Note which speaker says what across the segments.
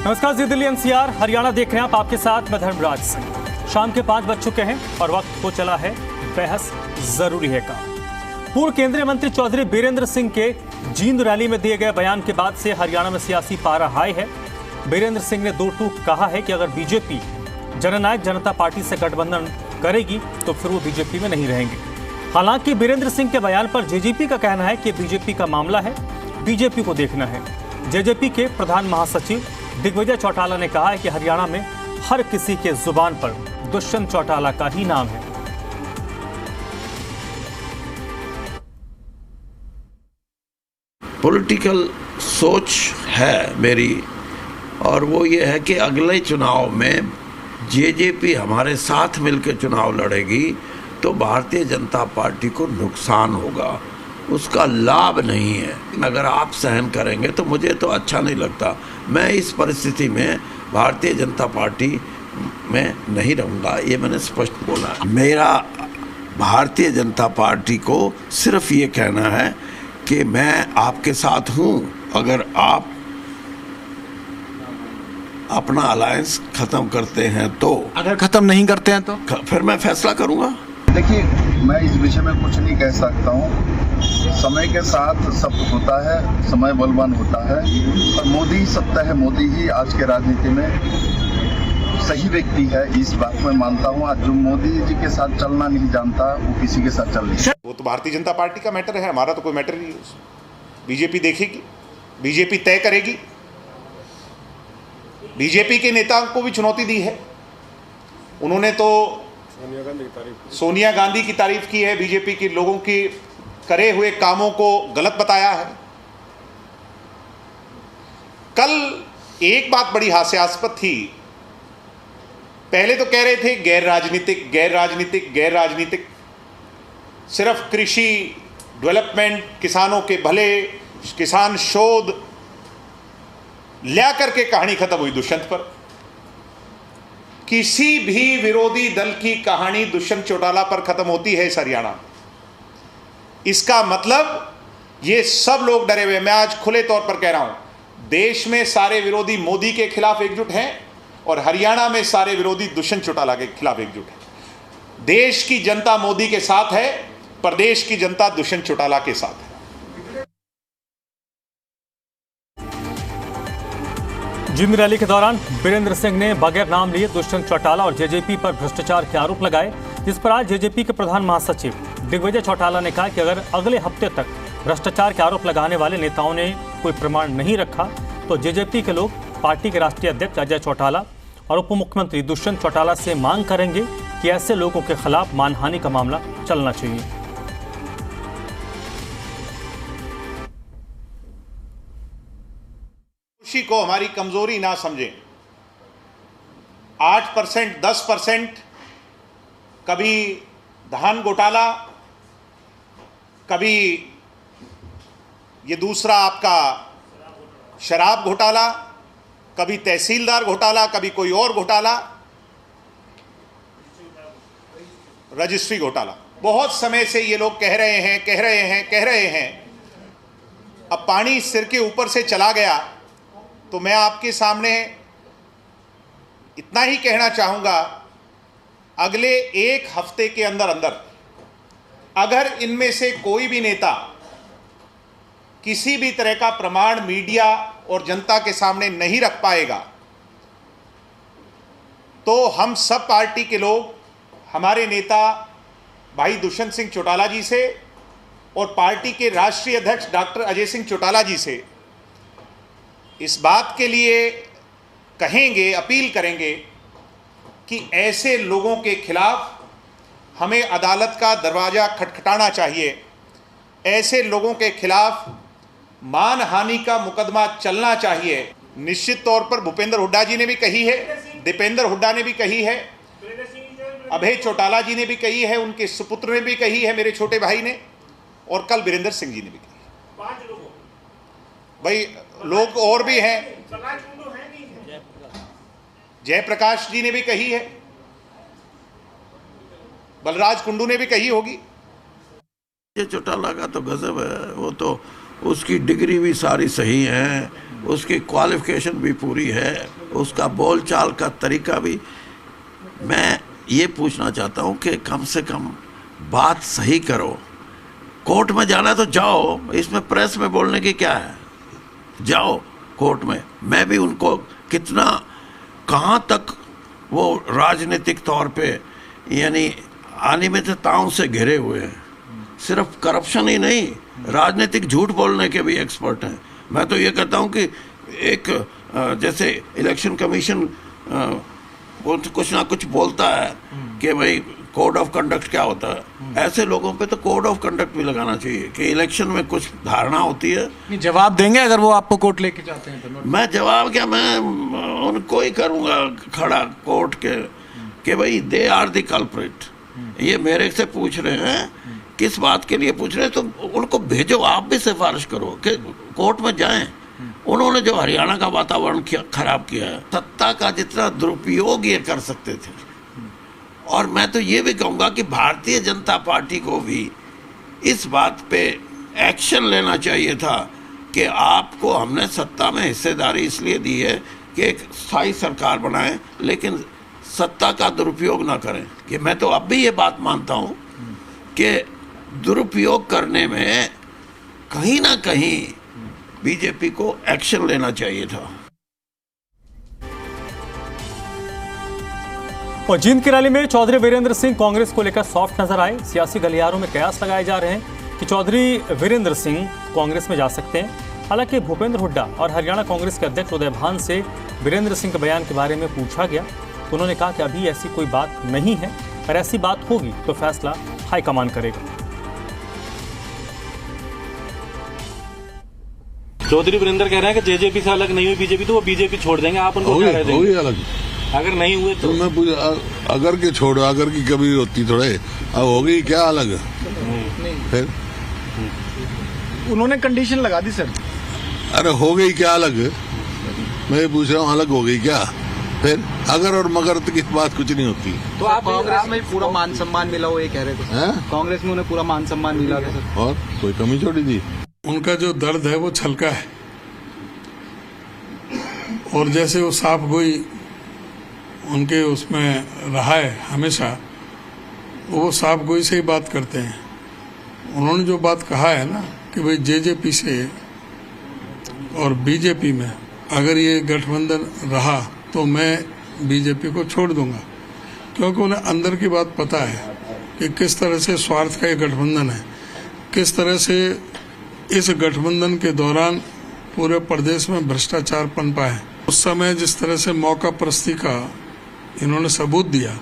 Speaker 1: नमस्कार, जी दिल्ली एनसीआर हरियाणा देख रहे हैं आप। आपके साथ मैं धर्मराज सिंह। शाम के 5 बज चुके हैं और वक्त हो चला है बहस जरूरी है का। पूर्व केंद्रीय मंत्री चौधरी बीरेंद्र सिंह के जींद रैली में दिए गए बयान के बाद से हरियाणा में सियासी पारा हाई है। बीरेंद्र सिंह ने दो टूक कहा है कि अगर बीजेपी जननायक जनता पार्टी से गठबंधन करेगी तो फिर वो बीजेपी में नहीं रहेंगे। हालांकि बीरेंद्र सिंह के बयान पर जेजेपी का कहना है कि बीजेपी का मामला है, बीजेपी को देखना है। जेजेपी के प्रधान महासचिव दिग्विजय चौटाला ने कहा है कि हरियाणा में हर किसी के जुबान पर दुष्यंत चौटाला का ही नाम है।
Speaker 2: पॉलिटिकल सोच है मेरी, और वो ये है कि अगले चुनाव में जेजेपी हमारे साथ मिलकर चुनाव लड़ेगी तो भारतीय जनता पार्टी को नुकसान होगा, उसका लाभ नहीं है। अगर आप सहन करेंगे तो मुझे तो अच्छा नहीं लगता। मैं इस परिस्थिति में भारतीय जनता पार्टी में नहीं रहूँगा, ये मैंने स्पष्ट बोला। मेरा भारतीय जनता पार्टी को सिर्फ ये कहना है कि मैं आपके साथ हूँ। अगर आप अपना अलायंस खत्म करते हैं तो,
Speaker 3: अगर खत्म नहीं करते हैं तो
Speaker 2: फिर मैं फैसला करूँगा।
Speaker 4: देखिए, मैं इस विषय में कुछ नहीं कह सकता हूँ। समय के साथ सब होता है, समय बलवान होता है, और मोदी सत्ता है। मोदी ही आज के राजनीति में सही व्यक्ति है, इस बात में मानता हूँ। आज जो मोदी जी के साथ चलना नहीं जानता वो किसी के साथ चल नहीं।
Speaker 5: वो तो भारतीय जनता पार्टी का मैटर है, हमारा तो कोई मैटर नहीं है। बीजेपी देखेगी, बीजेपी तय करेगी। बीजेपी के नेताओं को भी चुनौती दी है। उन्होंने तो सोनिया गांधी की तारीफ की है, बीजेपी के लोगों की करे हुए कामों को गलत बताया है। कल एक बात बड़ी हास्यास्पद थी। पहले तो कह रहे थे गैर राजनीतिक, गैर राजनीतिक, गैर राजनीतिक, सिर्फ कृषि डेवलपमेंट, किसानों के भले, किसान शोध, ल्या करके कहानी खत्म हुई दुष्यंत पर। किसी भी विरोधी दल की कहानी दुष्यंत चौटाला पर खत्म होती है इस हरियाणा। इसका मतलब ये सब लोग डरे हुए। मैं आज खुले तौर पर कह रहा हूं, देश में सारे विरोधी मोदी के खिलाफ एकजुट हैं और हरियाणा में सारे विरोधी दुष्यंत चौटाला के खिलाफ एकजुट हैं। देश की जनता मोदी के साथ है, प्रदेश की जनता दुष्यंत चौटाला के साथ है।
Speaker 1: जींद रैली के दौरान बीरेंद्र सिंह ने बगैर नाम लिए दुष्यंत चौटाला और जेजेपी पर भ्रष्टाचार के आरोप लगाए, जिस पर आज जेजेपी के प्रधान महासचिव दिग्विजय चौटाला ने कहा कि अगर अगले हफ्ते तक भ्रष्टाचार के आरोप लगाने वाले नेताओं ने कोई प्रमाण नहीं रखा तो जेजेपी के लोग पार्टी के राष्ट्रीय अध्यक्ष अजय चौटाला और उप मुख्यमंत्री दुष्यंत चौटाला से मांग करेंगे कि ऐसे लोगों के खिलाफ मानहानि का मामला चलना चाहिए।
Speaker 5: खुशी को हमारी कमजोरी ना समझें। 8%, 10%, कभी धान घोटाला, कभी ये दूसरा आपका शराब घोटाला, कभी तहसीलदार घोटाला, कभी कोई और घोटाला, रजिस्ट्री घोटाला। बहुत समय से ये लोग कह रहे हैं। अब पानी सिर के ऊपर से चला गया तो मैं आपके सामने इतना ही कहना चाहूँगा, अगले एक हफ्ते के अंदर अगर इनमें से कोई भी नेता किसी भी तरह का प्रमाण मीडिया और जनता के सामने नहीं रख पाएगा तो हम सब पार्टी के लोग हमारे नेता भाई दुष्यंत सिंह चौटाला जी से और पार्टी के राष्ट्रीय अध्यक्ष डॉक्टर अजय सिंह चौटाला जी से इस बात के लिए कहेंगे, अपील करेंगे कि ऐसे लोगों के खिलाफ हमें अदालत का दरवाज़ा खटखटाना चाहिए। ऐसे लोगों के खिलाफ मानहानि का मुकदमा चलना चाहिए। निश्चित तौर पर भूपेंद्र हुड्डा जी ने भी कही है, दीपेंद्र हुड्डा ने भी कही है, अभय चौटाला जी ने भी कही है, उनके सुपुत्र ने भी कही है, मेरे छोटे भाई ने, और कल बीरेंद्र सिंह जी ने भी कही। 5 लोगों, भाई लोग और भी हैं, जयप्रकाश जी ने भी कही है, बलराज कुंडू ने भी कही होगी।
Speaker 2: ये चौटाला का तो गजब है। वो तो उसकी डिग्री भी सारी सही है, उसकी क्वालिफिकेशन भी पूरी है, उसका बोलचाल का तरीका भी। मैं ये पूछना चाहता हूँ कि कम से कम बात सही करो। कोर्ट में जाना तो जाओ, इसमें प्रेस में बोलने की क्या है? जाओ कोर्ट में। मैं भी उनको कितना कहाँ तक वो राजनीतिक तौर पे यानी अनियमितताओं से घिरे हुए हैं। सिर्फ करप्शन ही नहीं, राजनीतिक झूठ बोलने के भी एक्सपर्ट हैं। मैं तो ये कहता हूँ कि एक जैसे इलेक्शन कमीशन वो तो कुछ ना कुछ बोलता है कि भाई कोड ऑफ कंडक्ट क्या होता है, ऐसे लोगों पे तो कोड ऑफ कंडक्ट भी लगाना चाहिए कि इलेक्शन में कुछ धारणा होती है।
Speaker 3: नहीं, जवाब देंगे अगर वो आपको कोर्ट लेके जाते हैं तो?
Speaker 2: मैं जवाब क्या, मैं उनको ही करूँगा खड़ा कोर्ट के कि भाई दे आर द कल्प्रिट। ये मेरे से पूछ रहे हैं, किस बात के लिए पूछ रहे हैं, तो उनको भेजो, आप भी सिफारिश करो कि कोर्ट में जाएं। उन्होंने जो हरियाणा का वातावरण खराब किया है, सत्ता का जितना दुरुपयोग ये कर सकते थे। और मैं तो ये भी कहूँगा कि भारतीय जनता पार्टी को भी इस बात पे एक्शन लेना चाहिए था कि आपको हमने सत्ता में हिस्सेदारी इसलिए दी है कि एक स्थायी सरकार बनाएं, लेकिन सत्ता का दुरुपयोग ना करें। कि मैं तो अब भी ये बात मानता हूँ कि दुरुपयोग करने में कहीं ना कहीं बीजेपी को एक्शन लेना चाहिए था।
Speaker 1: और जींद की रैली में चौधरी वीरेंद्र सिंह कांग्रेस को लेकर सॉफ्ट नजर आए। सियासी गलियारों में कयास लगाए जा रहे हैं कि चौधरी वीरेंद्र सिंह कांग्रेस में जा सकते हैं। हालांकि भूपेंद्र हुड्डा और हरियाणा कांग्रेस के अध्यक्ष उदय भान से वीरेंद्र सिंह के बयान के बारे में पूछा गया तो उन्होंने कहा कि अभी ऐसी कोई बात नहीं है, और ऐसी बात होगी तो फैसला हाईकमान करेगा।
Speaker 6: चौधरी वीरेंद्र कह रहे हैं कि जेजेपी से अलग नहीं हुई बीजेपी तो वो बीजेपी छोड़ देंगे, आप उनको क्या कहते हैं?
Speaker 7: अलग
Speaker 6: अगर नहीं हुए तो
Speaker 7: मैं अगर की छोड़ो, अगर की कभी होती थोड़े, अब हो गई क्या अलग? फिर
Speaker 3: उन्होंने कंडीशन लगा दी सर।
Speaker 7: अरे हो गई क्या अलग? मैं पूछ रहा हूँ अलग हो गई क्या? फिर अगर और मगर तो किस बात कुछ नहीं होती।
Speaker 3: तो आप कांग्रेस में पूरा मान सम्मान मिला हो ये कह रहे थे? कांग्रेस में उन्हें पूरा मान सम्मान मिला था सर,
Speaker 7: और कोई कमी छोड़ी थी?
Speaker 8: उनका जो दर्द है वो छलका है, और जैसे वो साफ गोई उनके उसमें रहा है हमेशा, वो साफ गोई से ही बात करते हैं। उन्होंने जो बात कहा है ना कि भाई जेजेपी से और बीजेपी में अगर ये गठबंधन रहा तो मैं बीजेपी को छोड़ दूंगा, क्योंकि उन्हें अंदर की बात पता है कि किस तरह से स्वार्थ का ये गठबंधन है, किस तरह से इस गठबंधन के दौरान पूरे प्रदेश में भ्रष्टाचार पनपा है। उस समय जिस तरह से मौका परस्ती का इन्होंने सबूत दिया,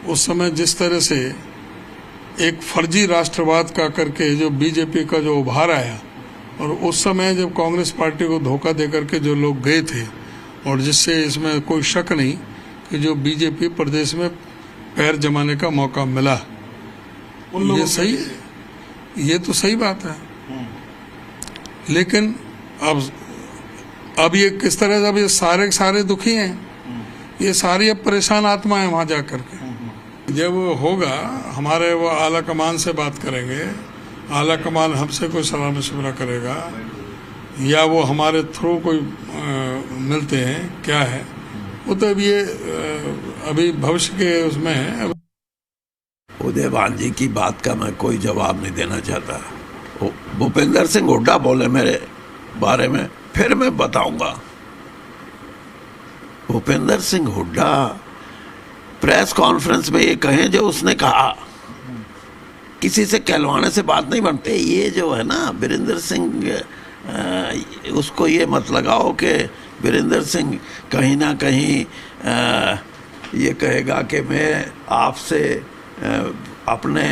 Speaker 8: उस समय जिस तरह से एक फर्जी राष्ट्रवाद का करके जो बीजेपी का जो उभार आया, और उस समय जब कांग्रेस पार्टी को धोखा देकर के जो लोग गए थे, और जिससे इसमें कोई शक नहीं कि जो बीजेपी प्रदेश में पैर जमाने का मौका मिला, ये सही, ये तो सही बात है। लेकिन अब ये किस तरह से, अब ये सारे दुखी हैं, ये सारी अब परेशान आत्मा है वहां जाकर के। जब होगा हमारे वो आला कमान से बात करेंगे, आला कमान हमसे कोई सलाह मशवरा करेगा, या वो हमारे थ्रू कोई मिलते हैं, क्या है वो तो ये अभी भविष्य के उसमें है।
Speaker 2: उदय भान जी की बात का मैं कोई जवाब नहीं देना चाहता। भूपेंद्र सिंह हुड्डा बोले मेरे बारे में, फिर मैं बताऊंगा। भूपेंद्र सिंह हुड्डा प्रेस कॉन्फ्रेंस में ये कहें जो उसने कहा, किसी से कहलवाने से बात नहीं बनती। ये जो है ना वीरेंद्र सिंह, उसको ये मत लगाओ कि वीरेंद्र सिंह कहीं ना कहीं ये कहेगा कि मैं आपसे अपने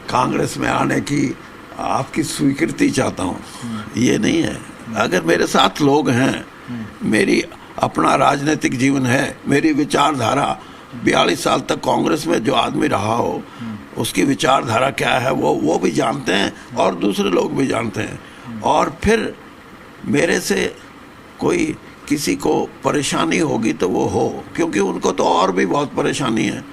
Speaker 2: कांग्रेस में आने की आपकी स्वीकृति चाहता हूँ। ये नहीं है। अगर मेरे साथ लोग हैं, मेरी अपना राजनीतिक जीवन है, मेरी विचारधारा 42 साल तक कांग्रेस में जो आदमी रहा हो उसकी विचारधारा क्या है वो भी जानते हैं और दूसरे लोग भी जानते हैं। और फिर मेरे से कोई किसी को परेशानी होगी तो वो हो, क्योंकि उनको तो और भी बहुत परेशानी है।